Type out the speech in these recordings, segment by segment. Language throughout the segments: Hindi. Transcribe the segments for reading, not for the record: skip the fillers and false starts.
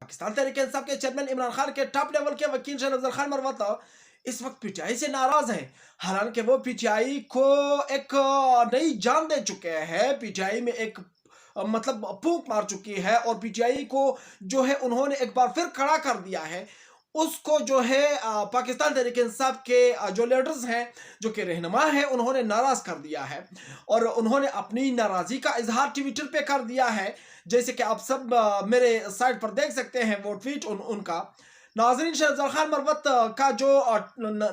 पाकिस्तान तहरीक इंसाफ के चेयरमैन इमरान खान के टॉप लेवल के वकील शाह अफजल खान मरवत इस वक्त पीटीआई से नाराज है। हालांकि वो पीटीआई को एक नई जान दे चुके हैं, पीटीआई में एक मतलब फूंक मार चुकी है और पीटीआई को जो है उन्होंने एक बार फिर खड़ा कर दिया है। उसको जो है पाकिस्तान तहरीक इंसाफ के जो लीडर्स हैं, जो कि रहनुमा है, उन्होंने नाराज कर दिया है और उन्होंने अपनी नाराजगी का इजहार ट्विटर पे कर दिया है। जैसे कि आप सब मेरे साइट पर देख सकते हैं वो ट्वीट उनका। नाजरीन, शाह अफजल खान मरवत का जो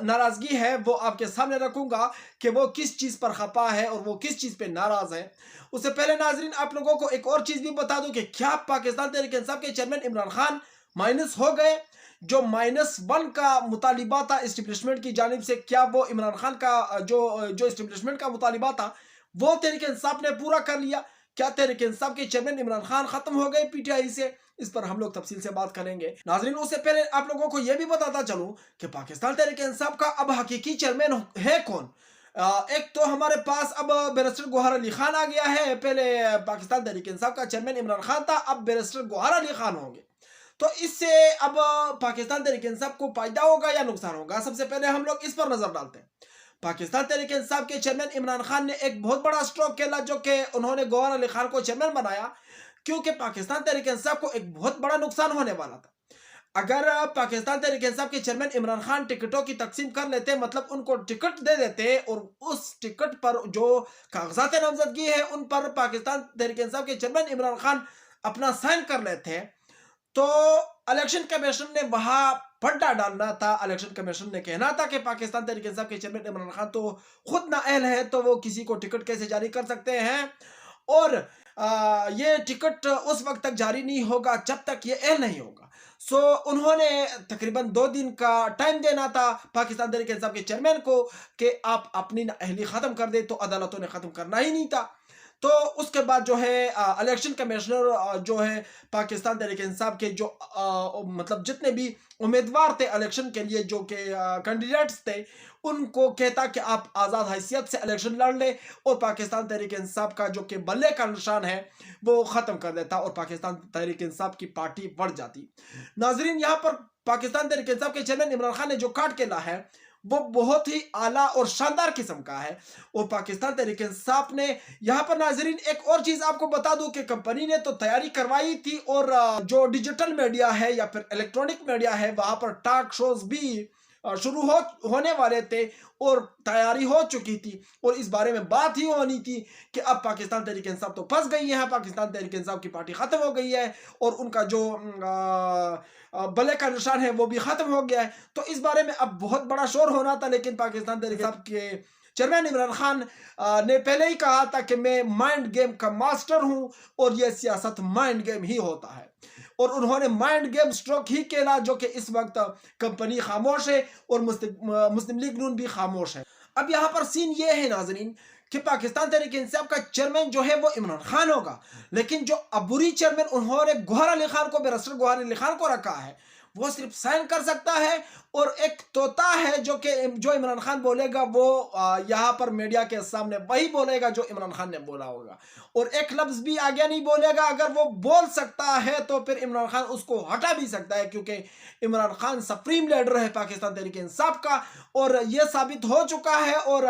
नाराजगी है वो आपके सामने रखूंगा कि वो किस चीज़ पर खपा है और वो किस चीज़ पे नाराज है। उससे पहले नाजरीन आप लोगों को एक और चीज़ भी बता दूं कि क्या पाकिस्तान तहरीक इंसाफ के चेयरमैन इमरान खान माइनस हो गए? जो -1 का मुतालिबा था इस्टेब्लिशमेंट की जानिब से, क्या वो इमरान खान का जो इस्टेब्लिशमेंट का मुतालिबा था वो तहरीक इंसाफ ने पूरा कर लिया? क्या तहरीक इंसाफ के चेयरमैन इमरान खान खत्म हो गए पीटीआई से? इस पर हम लोग तफसील से बात करेंगे। नाजरीन, उससे पहले आप लोगों को यह भी बताता चलूं कि पाकिस्तान तहरीक इंसाफ का अब हकीकी चेयरमैन है कौन। एक तो हमारे पास अब बैरिस्टर गौहर अली खान आ गया है। पहले पाकिस्तान तहरीक इंसाफ का चेयरमैन इमरान खान था, अब बैरिस्टर गौहर अली खान होंगे। तो इससे अब पाकिस्तान तहरीक इंसाफ को फायदा होगा या नुकसान होगा? सबसे पहले हम लोग इस पर नजर डालते हैं। पाकिस्तान तहरीक इंसाफ के चेयरमैन इमरान खान ने एक बहुत बड़ा स्ट्रोक खेला, जो कि उन्होंने गौहर अली खान को चेयरमैन बनाया, क्योंकि पाकिस्तान तहरीक इंसाफ को एक बहुत बड़ा नुकसान होने वाला था। अगर पाकिस्तान तहरीक इंसाफ के चेयरमैन इमरान खान टिकटों की तकसीम कर लेते, मतलब उनको टिकट दे देते और उस टिकट पर जो कागजात नामजदगी है उन पर पाकिस्तान तहरीक इंसाफ के चेयरमैन इमरान खान अपना साइन कर लेते, तो इलेक्शन कमीशन ने वहां पट्टा डालना था। इलेक्शन कमीशन ने कहना था कि पाकिस्तान तहरीक इंसाफ के चेयरमैन इमरान खान तो खुद नाअहल है, तो वो किसी को टिकट कैसे जारी कर सकते हैं, और ये टिकट उस वक्त तक जारी नहीं होगा जब तक ये अहल नहीं होगा। सो उन्होंने तकरीबन 2 दिन का टाइम देना था पाकिस्तान तहरीक इंसाफ के चेयरमैन को कि आप अपनी नाअहली ख़त्म कर दे, तो अदालतों ने ख़त्म करना ही नहीं था। तो उसके बाद जो है इलेक्शन कमिश्नर जो है पाकिस्तान तहरीक इंसाफ के जो मतलब जितने भी उम्मीदवार थे इलेक्शन के लिए, जो कि कैंडिडेट्स थे, उनको कहता कि आप आज़ाद हैसियत से इलेक्शन लड़ ले और पाकिस्तान तहरीक इंसाफ का जो कि बल्ले का निशान है वो ख़त्म कर देता और पाकिस्तान तहरीक इंसाफ की पार्टी बढ़ जाती। नाजरीन, यहाँ पर पाकिस्तान तहरीक इंसाफ के चेयरमैन इमरान खान ने जो काट खेला है वो बहुत ही आला और शानदार किस्म का है। और पाकिस्तान तहरीक इंसाफ ने यहाँ पर नाजरीन एक और चीज़ आपको बता दूं कि कंपनी ने तो तैयारी करवाई थी, और जो डिजिटल मीडिया है या फिर इलेक्ट्रॉनिक मीडिया है वहाँ पर टॉक शोज भी शुरू होने वाले थे और तैयारी हो चुकी थी, और इस बारे में बात ही होनी थी कि अब पाकिस्तान तहरीक इंसाफ तो फंस गई है, पाकिस्तान तहरीक इंसाफ की पार्टी ख़त्म हो गई है और उनका जो बल्ले का निशान है वो भी ख़त्म हो गया है। तो इस बारे में अब बहुत बड़ा शोर होना था, लेकिन पाकिस्तान तहरीक इंसाफ के चेयरमैन इमरान खान ने पहले ही कहा था कि मैं माइंड गेम का मास्टर हूं और यह सियासत माइंड गेम ही होता है, और उन्होंने माइंड गेम स्ट्रोक ही खेला, जो कि इस वक्त कंपनी खामोश है और मुस्लिम लीग नून भी खामोश है। अब यहाँ पर सीन ये है नाजरीन कि पाकिस्तान तहरीक इंसाफ का चेयरमैन जो है वो इमरान खान होगा, लेकिन जो अबूरी चेयरमैन उन्होंने गौहर अली खान को, बैरिस्टर गौहर अली खान को रखा है, वो सिर्फ साइन कर सकता है, और एक तोता है जो इमरान खान बोलेगा वो यहाँ पर मीडिया के सामने वही बोलेगा जो इमरान खान ने बोला होगा, और एक लफ्ज भी आगे नहीं बोलेगा। अगर वो बोल सकता है तो फिर इमरान खान उसको हटा भी सकता है, क्योंकि इमरान खान सुप्रीम लीडर है पाकिस्तान तहरीक इंसाफ का, और ये साबित हो चुका है। और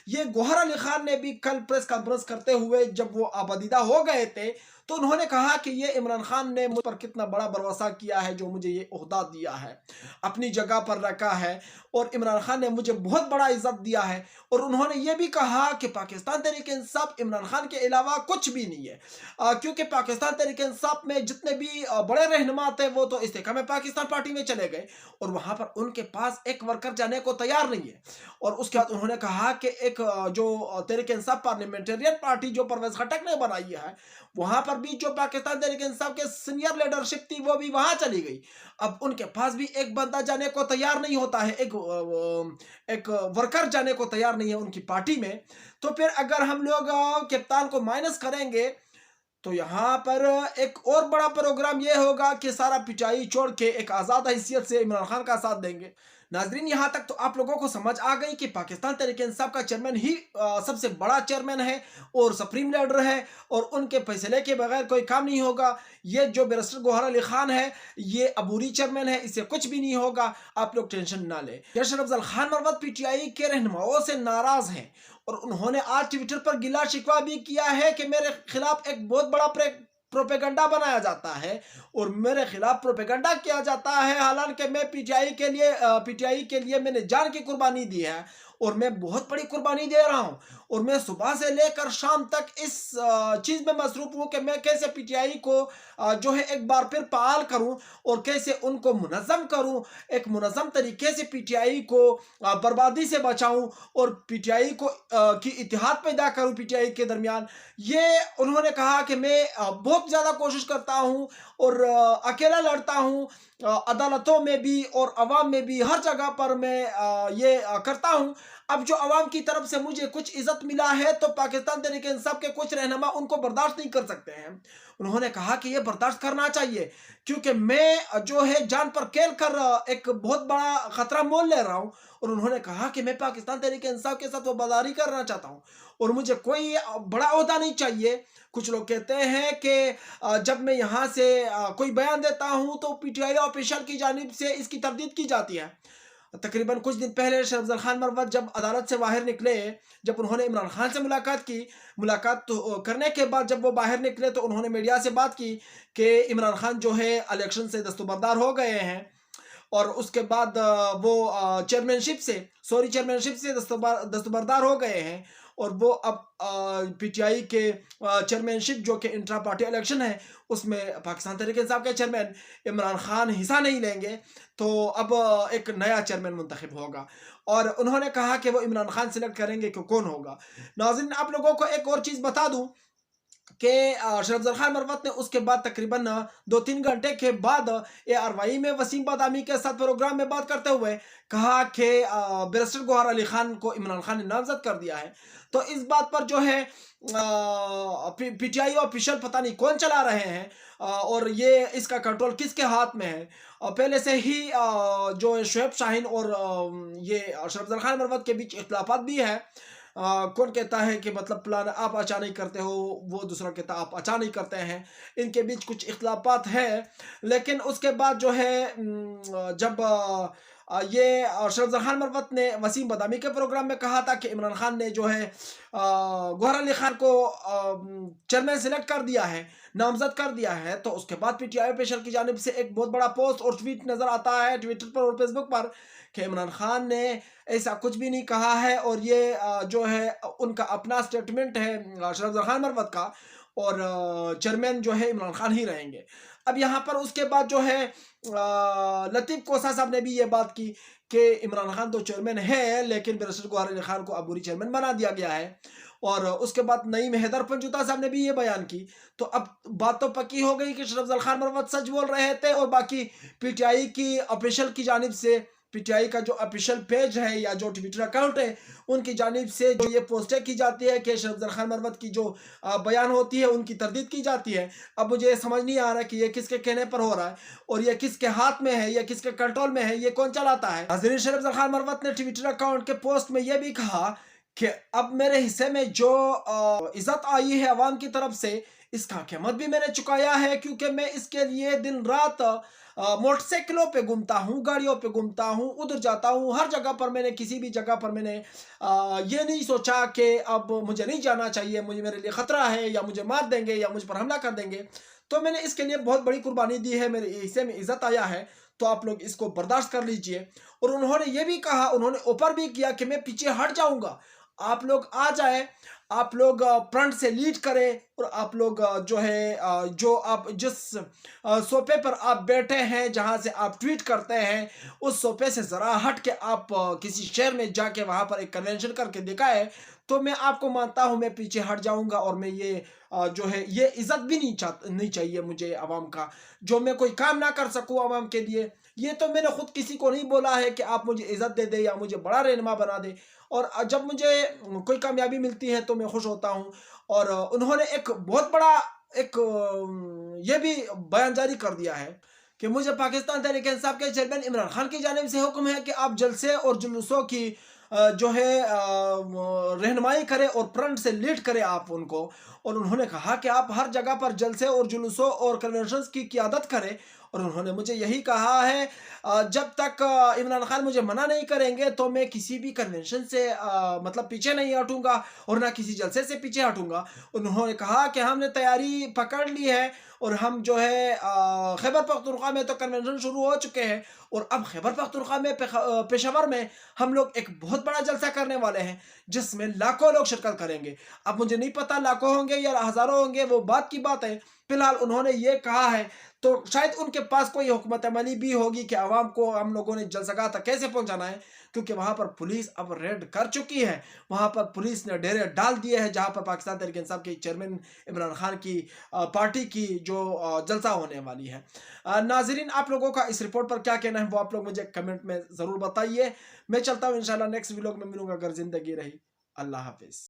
ये गौहर अली खान ने भी कल प्रेस कॉन्फ्रेंस करते हुए जब वो आबदीदा हो गए थे तो उन्होंने कहा कि ये इमरान खान ने मुझ पर कितना बड़ा भरोसा किया है, जो मुझे ये ओहदा दिया है, अपनी जगह पर रखा है, और इमरान खान ने मुझे बहुत बड़ा इज्जत दिया है। और उन्होंने ये भी कहा कि पाकिस्तान तहरीक इंसाफ इमरान खान के अलावा कुछ भी नहीं है, क्योंकि पाकिस्तान तहरीक इंसाफ में जितने भी बड़े रहनुमा थे वो तो इस्तेकाम पाकिस्तान पार्टी में चले गए, और वहाँ पर उनके पास एक वर्कर जाने को तैयार नहीं है। और उसके बाद उन्होंने कहा कि एक जो तहरीक इंसाफ पार्लियामेंटेरियन पार्टी जो परवेज खटक ने बनाई है, वहां पर भी जो पाकिस्तान तहरीक इंसाफ के सीनियर लीडरशिप थी वो भी वहां चली गई। अब उनके पास भी एक बंदा जाने को तैयार नहीं होता है, एक वर्कर जाने को तैयार नहीं है उनकी पार्टी में। तो फिर अगर हम लोग कप्तान को माइनस करेंगे तो यहाँ पर एक और बड़ा प्रोग्राम ये होगा कि सारा पिटाई छोड़ के एक आज़ाद हैसियत से इमरान खान का साथ देंगे। नाजरीन, यहाँ तक तो आप लोगों को समझ आ गई कि पाकिस्तान तहरीक इंसाफ का चेयरमैन ही सबसे बड़ा चेयरमैन है और सुप्रीम लीडर है और उनके फैसले के बगैर कोई काम नहीं होगा। ये जो बैरिस्टर गौहर अली खान है ये अबूरी चेयरमैन है, इससे कुछ भी नहीं होगा, आप लोग टेंशन ना लें। यासर अफजल खान मरवत पीटीआई के रहनुमाओं से नाराज हैं और उन्होंने आज ट्विटर पर गिला शिकवा भी किया है कि मेरे खिलाफ एक बहुत बड़ा प्रोपेगंडा बनाया जाता है और मेरे खिलाफ प्रोपेगंडा किया जाता है, हालांकि मैं पीटीआई के लिए मैंने जान की कुर्बानी दी है और मैं बहुत बड़ी कुर्बानी दे रहा हूं और मैं सुबह से लेकर शाम तक इस चीज़ में मसरूफ हूं कि मैं कैसे पीटीआई को जो है एक बार फिर फाल करूं और कैसे उनको मुनज़्ज़म करूं, एक मुनज़्ज़म तरीके से पीटीआई को बर्बादी से बचाऊं और पीटीआई को की इत्तेहाद पैदा करूं पीटीआई के दरमियान। ये उन्होंने कहा कि मैं बहुत ज़्यादा कोशिश करता हूं और अकेला लड़ता हूं, अदालतों में भी और अवाम में भी, हर जगह पर मैं ये करता हूं। अब जो अवाम की तरफ से मुझे कुछ इज्जत मिला है तो पाकिस्तान तहरीक इंसाफ के कुछ रहनुमा उनको बर्दाश्त नहीं कर सकते हैं। उन्होंने कहा कि ये बर्दाश्त करना चाहिए क्योंकि मैं जो है जान पर खेल कर एक बहुत बड़ा खतरा मोल ले रहा हूं और उन्होंने कहा कि मैं पाकिस्तान तहरीक इंसाफ के साथ वफादारी करना चाहता हूं और मुझे कोई बड़ा ओहदा नहीं चाहिए। कुछ लोग कहते हैं कि जब मैं यहाँ से कोई बयान देता हूँ तो पीटीआई ऑफिशियल की जानिब से इसकी तरदीद की जाती है। तकरीबन कुछ दिन पहले यासर अफजल खान मरवत जब अदालत से बाहर निकले, जब उन्होंने इमरान खान से मुलाकात की, मुलाकात तो करने के बाद जब वो बाहर निकले तो उन्होंने मीडिया से बात की कि इमरान खान जो है इलेक्शन से दस्तबरदार हो गए हैं और उसके बाद वो चेयरमैनशिप से दस्तबरदार हो गए हैं और वो अब पीटीआई के चेयरमैनशिप जो कि इंट्रा पार्टी इलेक्शन है उसमें पाकिस्तान तहरीक इंसाफ के चेयरमैन इमरान खान हिस्सा नहीं लेंगे, तो अब एक नया चेयरमैन मुंतखब होगा और उन्होंने कहा कि वो इमरान खान सेलेक्ट करेंगे कि कौन होगा। नाज़रीन, आप लोगों को एक और चीज़ बता दूं कि यासर अफजल खान मरवत ने उसके बाद तकरीबन 2-3 घंटे के बाद ARY में वसीम बादामी के साथ प्रोग्राम में बात करते हुए कहा कि बैरिस्टर गौहर अली खान को इमरान खान ने नामजद कर दिया है। तो इस बात पर जो है पीटीआई ऑफिशियल पता नहीं कौन चला रहे हैं और ये इसका कंट्रोल किसके हाथ में है। पहले से ही जो शुएब शाहीन और ये यासर अफजल खान मरवत के बीच इख्तिलाफात भी है। कौन कहता है कि मतलब प्लान आप अच्छा नहीं करते हो, वो दूसरा कहता आप अच्छा नहीं करते हैं, इनके बीच कुछ इख्तिलाफात है। लेकिन उसके बाद जो है जब ये यासर अफजल खान मरवत ने वसीम बदामी के प्रोग्राम में कहा था कि इमरान खान ने जो है गौहर अली खान को चेयरमैन सेलेक्ट कर दिया है, नामजद कर दिया है, तो उसके बाद पीटीआई ऑफिशियल की जानिब से एक बहुत बड़ा पोस्ट और ट्वीट नज़र आता है ट्विटर पर और फेसबुक पर कि इमरान खान ने ऐसा कुछ भी नहीं कहा है और ये जो है उनका अपना स्टेटमेंट है यासर अफजल खान मरवत का और चेयरमैन जो है इमरान खान ही रहेंगे। अब यहाँ पर उसके बाद जो है लतीफ़ कोसा साहब ने भी ये बात की कि इमरान खान तो चेयरमैन है लेकिन बैरिस्टर गौहर अली खान को अबूरी चेयरमैन बना दिया गया है और उसके बाद नईम हैदर पंजुता साहब ने भी ये बयान की। तो अब बात तो पक्की हो गई कि यासर अफजल खान मरवत सच बोल रहे थे और बाकी पीटीआई की ऑफिशियल की जानिब से, पीटीआई का जो ऑफिशियल पेज है या जो ट्विटर अकाउंट है उनकी जानिब से जो ये पोस्टें की जाती है कि यासर अफजल खान मरवत की जो बयान होती है उनकी तरदीद की जाती है। अब मुझे समझ नहीं आ रहा कि ये किसके कहने पर हो रहा है और ये किसके हाथ में है, ये किसके कंट्रोल में है, ये कौन चलाता है। नाज़रीन, यासर अफजल खान मरवत ने ट्विटर अकाउंट के पोस्ट में ये भी कहा कि अब मेरे हिस्से में जो इज्जत आई है अवाम की तरफ से इसका कीमत भी मैंने चुकाया है क्योंकि मैं इसके लिए दिन रात मोटरसाइकिलों पे घूमता हूँ, गाड़ियों पे घूमता हूँ, उधर जाता हूँ, हर जगह पर मैंने किसी भी जगह पर मैंने ये नहीं सोचा कि अब मुझे नहीं जाना चाहिए, मुझे मेरे लिए ख़तरा है या मुझे मार देंगे या मुझ पर हमला कर देंगे, तो मैंने इसके लिए बहुत बड़ी कुर्बानी दी है, मेरे हिस्से में इज़्ज़त आया है, तो आप लोग इसको बर्दाश्त कर लीजिए। और उन्होंने ये भी कहा, उन्होंने ऑफर भी किया कि मैं पीछे हट जाऊँगा, आप लोग आ जाए, आप लोग फ्रंट से लीड करें और आप लोग जो है जो आप जिस सोफे पर आप बैठे हैं, जहां से आप ट्वीट करते हैं, उस सोफे से ज़रा हट के आप किसी शहर में जाके वहां पर एक कन्वेंशन करके दिखाए तो मैं आपको मानता हूं मैं पीछे हट जाऊंगा और मैं ये जो है ये इज़्ज़त भी नहीं चाहिए मुझे आवाम का, जो मैं कोई काम ना कर सकूं आवाम के लिए। ये तो मैंने खुद किसी को नहीं बोला है कि आप मुझे इज़्ज़त दे दे या मुझे बड़ा रहनुमा बना दे, और जब मुझे कोई कामयाबी मिलती है तो मैं खुश होता हूँ। और उन्होंने एक बहुत बड़ा एक ये भी बयान जारी कर दिया है कि मुझे पाकिस्तान तहरीक इंसाफ के चेयरमैन इमरान खान की जानिब से हुक्म है कि आप जलसे और जुलूसों की जो है रहनुमाई करें और फ्रंट से लीड करें आप उनको। और उन्होंने कहा कि आप हर जगह पर जलसे और जुलूसों और कन्वेंशंस की क़ियादत करें। और उन्होंने मुझे यही कहा है जब तक इमरान खान मुझे मना नहीं करेंगे तो मैं किसी भी कन्वेंशन से मतलब पीछे नहीं हटूंगा और ना किसी जलसे से पीछे हटूंगा। उन्होंने कहा कि हमने तैयारी पकड़ ली है और हम जो है खैबर पख्तूनख्वा में तो कन्वेंशन शुरू हो चुके हैं और अब खैबर पख्तूनख्वा में पेशावर में हम लोग एक बहुत बड़ा जलसा करने वाले हैं जिसमें लाखों लोग शिरकत करेंगे। अब मुझे नहीं पता लाखों होंगे या हजारों होंगे, वो बात की बात है। फिलहाल उन्होंने ये कहा है तो शायद उनके पास कोई हुकूमत अमली भी होगी कि आवाम को हम लोगों ने जलसगाह तक कैसे पहुंचाना है, क्योंकि वहां पर पुलिस अब रेड कर चुकी है। वहां पर पुलिस ने डेरे डाल दिए हैं जहां पर पाकिस्तान तहरीक इंसाफ के चेयरमैन इमरान खान की पार्टी की जो जलसा होने वाली है। नाजरीन, आप लोगों का इस रिपोर्ट पर क्या कहना है वो आप लोग मुझे कमेंट में ज़रूर बताइए। मैं चलता हूँ, इंशाल्लाह नेक्स्ट व्लॉग में मिलूंगा अगर ज़िंदगी रही। अल्लाह हाफिज़।